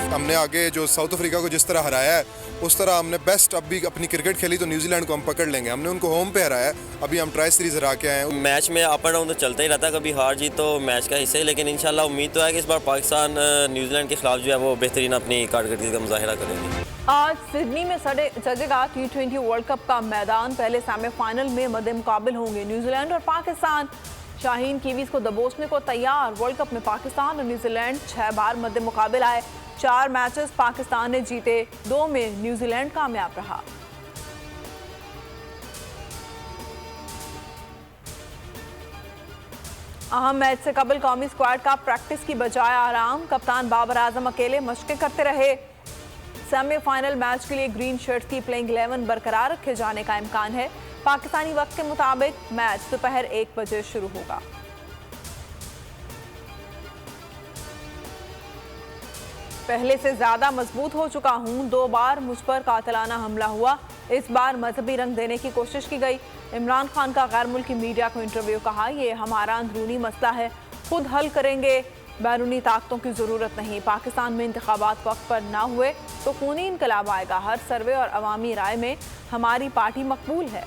हमने आगे जो साउथ अफ्रीका को जिस तरह हराया है उस तरह हमने बेस्ट अब भी अपनी क्रिकेट खेली तो न्यूजीलैंड को हम पकड़ लेंगे। हमने उनको होम पे हराया है, अभी हम ट्राई सीरीज हरा के आए हैं। मैच में अप एंड डाउन तो चलता ही रहता है, कभी हार जीत तो मैच का हिस्सा है, लेकिन इंशाल्लाह उम्मीद तो है कि इस बार पाकिस्तान न्यूजीलैंड के खिलाफ जो है वो बेहतरीन अपनी कारकर्दगी का मुजाहिरा करेंगे। आज सिडनी में सजेगा T20 वर्ल्ड कप का मैदान। पहले सेमीफाइनल में मद्दे मुकाबिल होंगे न्यूजीलैंड और पाकिस्तान। शाहीन कीवीज को दबोचने को तैयार। वर्ल्ड कप में पाकिस्तान और न्यूजीलैंड 6 बार मद्दे मुकाबिल आए। 4 मैचेस पाकिस्तान ने जीते, 2 में न्यूजीलैंड कामयाब रहा। अहम मैच से कबल कौमी स्क्वाड का प्रैक्टिस की बजाय आराम। कप्तान बाबर आजम अकेले मशकें करते रहे। सेमीफाइनल मैच के लिए ग्रीन शर्ट की प्लेइंग 11 बरकरार रखे जाने का इम्कान है। पाकिस्तानी वक्त के मुताबिक मैच दोपहर 1 बजे शुरू होगा। पहले से ज्यादा मजबूत हो चुका हूं। 2 बार मुझ पर कातिलाना हमला हुआ, इस बार मजहबी रंग देने की कोशिश की गई। इमरान खान का गैर मुल्की मीडिया को इंटरव्यू। कहा, ये हमारा अंदरूनी मसला है, खुद हल करेंगे, बैरूनी ताकतों की जरूरत नहीं। पाकिस्तान में इंतखाबात वक्त पर ना हुए तो खूनी इनकलाब आएगा। हर सर्वे और अवामी राय में हमारी पार्टी मकबूल है।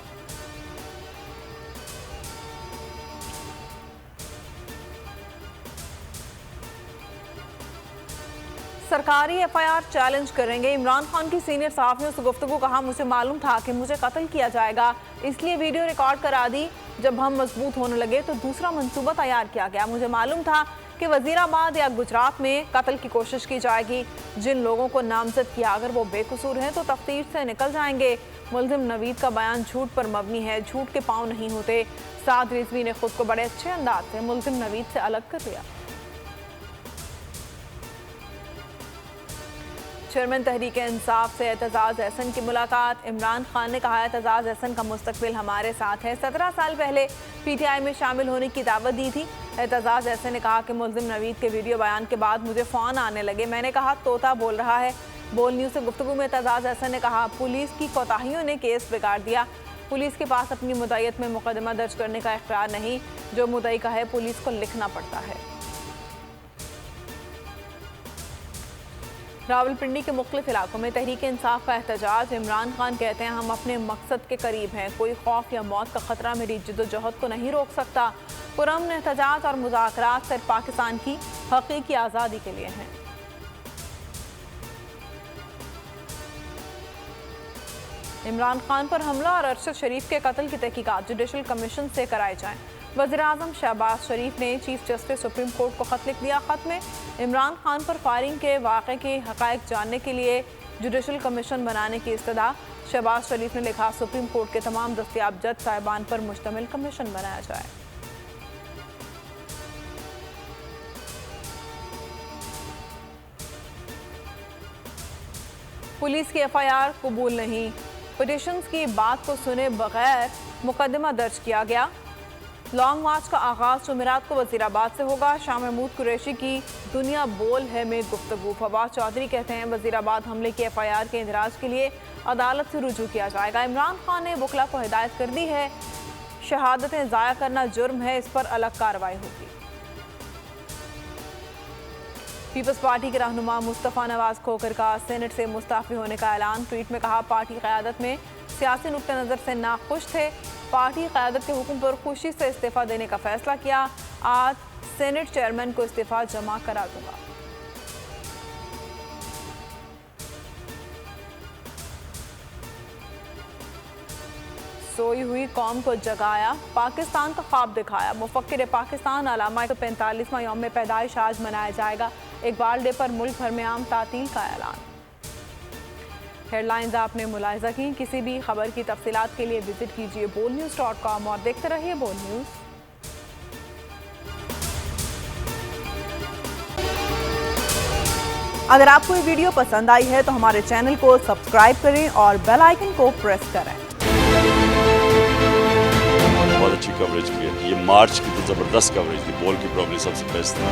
सरकारी FIR चैलेंज करेंगे। इमरान खान की सीनियर सहाफियों से गुफ्तगू। कहा, मुझे मालूम था कि मुझे कत्ल किया जाएगा, इसलिए वीडियो रिकॉर्ड करा दी। जब हम मजबूत होने लगे तो दूसरा मंसूबा तैयार किया गया। मुझे मालूम था कि वजीराबाद या गुजरात में कत्ल की कोशिश की जाएगी। जिन लोगों को नामजद किया, अगर वो बेकसूर हैं तो तफ्तीश से निकल जाएंगे। मुल्जिम नवीद का बयान झूठ पर मबनी है, झूठ के पाँव नहीं होते। साद रिजवी ने खुद को बड़े अच्छे अंदाज से मुल्जिम नवीद से अलग कर लिया। चेयरमैन तहरीक इंसाफ से एतजाज एहसन की मुलाकात। इमरान खान ने कहा, एतजाज एहसन का मुस्तकबिल हमारे साथ है। 17 साल पहले PTI में शामिल होने की दावत दी थी। एतजाज एहसन ने कहा कि मुल्जिम नवीद के वीडियो बयान के बाद मुझे फ़ोन आने लगे। मैंने कहा, तोता बोल रहा है। बोल न्यूज़ से गुफ्तगू में एतजाज एहसन ने कहा, पुलिस की कोताहियों ने केस बिगाड़ दिया। पुलिस के पास अपनी मुद्दईयत में मुकदमा दर्ज करने का इख्तियार नहीं, जो मुद्दई का है पुलिस को लिखना पड़ता है। रावलपिंडी के मुख्तलिफ इलाकों में तहरीक इंसाफ का एहतजाज। इमरान खान कहते हैं, हम अपने मकसद के करीब हैं, कोई खौफ या मौत का खतरा मेरी जिद्दोजहद को नहीं रोक सकता। पुरअमन एहतजाज और मुज़ाकरात सिर्फ पाकिस्तान की हकीकी आज़ादी के लिए हैं। इमरान खान पर हमला और अरशद शरीफ के कत्ल की तहकीकात जुडिशल कमीशन से कराए जाएं। वज़ीर-ए-आज़म शहबाज शरीफ ने चीफ जस्टिस सुप्रीम कोर्ट को खत लिख दिया। खत में इमरान खान पर फायरिंग के वाक़े के हक़ाइक़ जानने के लिए जुडिशल कमीशन बनाने की इस्तदा। शहबाज शरीफ ने लिखा, सुप्रीम कोर्ट के तमाम दस्तयाब जज साहिबान पर मुश्तमिल कमीशन बनाया जाए। पुलिस की FIR कबूल नहीं। पिटीशंस की बात को सुने बगैर मुकदमा दर्ज किया गया। लॉन्ग मार्च का आगाज जुमेरात को वजीराबाद से होगा। शाह महमूद कुरैशी की दुनिया बोल है में गुफ्तगू। फवाद चौधरी कहते हैं, वजीराबाद हमले की FIR के इंदराज के लिए अदालत से रुजू किया जाएगा। इमरान खान ने वकला को हिदायत कर दी है, शहादतें ज़ाया करना जुर्म है, इस पर अलग कार्रवाई होगी। पीपल्स पार्टी के रहनुमा मुस्तफ़ा नवाज खोखर का सेनेट से मुस्ताफ़ी होने का ऐलान। ट्वीट में कहा, पार्टी क़यादत में सियासी नुक्ते नज़र से नाखुश थे, पार्टी क़यादत के हुक्म पर खुशी से इस्तीफ़ा देने का फैसला किया। आज सेनेट चेयरमैन को इस्तीफ़ा जमा करा दूंगा। सोई हुई कौम को जगाया, पाकिस्तान का ख्वाब दिखाया। मुफक्किर पाकिस्तान अलामा 145वां यौम पैदाइश आज मनाया जाएगा। इकबाल डे पर मुल्क भर में आम तातील का ऐलान। हेडलाइंस आपने मुलाहिजा की। किसी भी खबर की तफसीलात के लिए विजिट कीजिए boldnews.com और देखते रहिए बोल्ड न्यूज़। अगर आपको ये वीडियो पसंद आई है तो हमारे चैनल को सब्सक्राइब करें और बेल आइकन को प्रेस करें। बहुत अच्छी कवरेज की है। ये मार्च की तो जबरदस्त कवरेज थी, बॉल की प्रॉब्लम सबसे बेस्ट थी।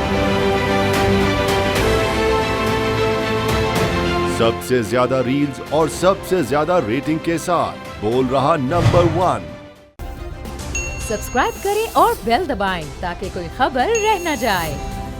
सबसे ज्यादा रील्स और सबसे ज्यादा रेटिंग के साथ बोल रहा नंबर 1। सब्सक्राइब करें और बेल दबाएं ताकि कोई खबर रह न जाए।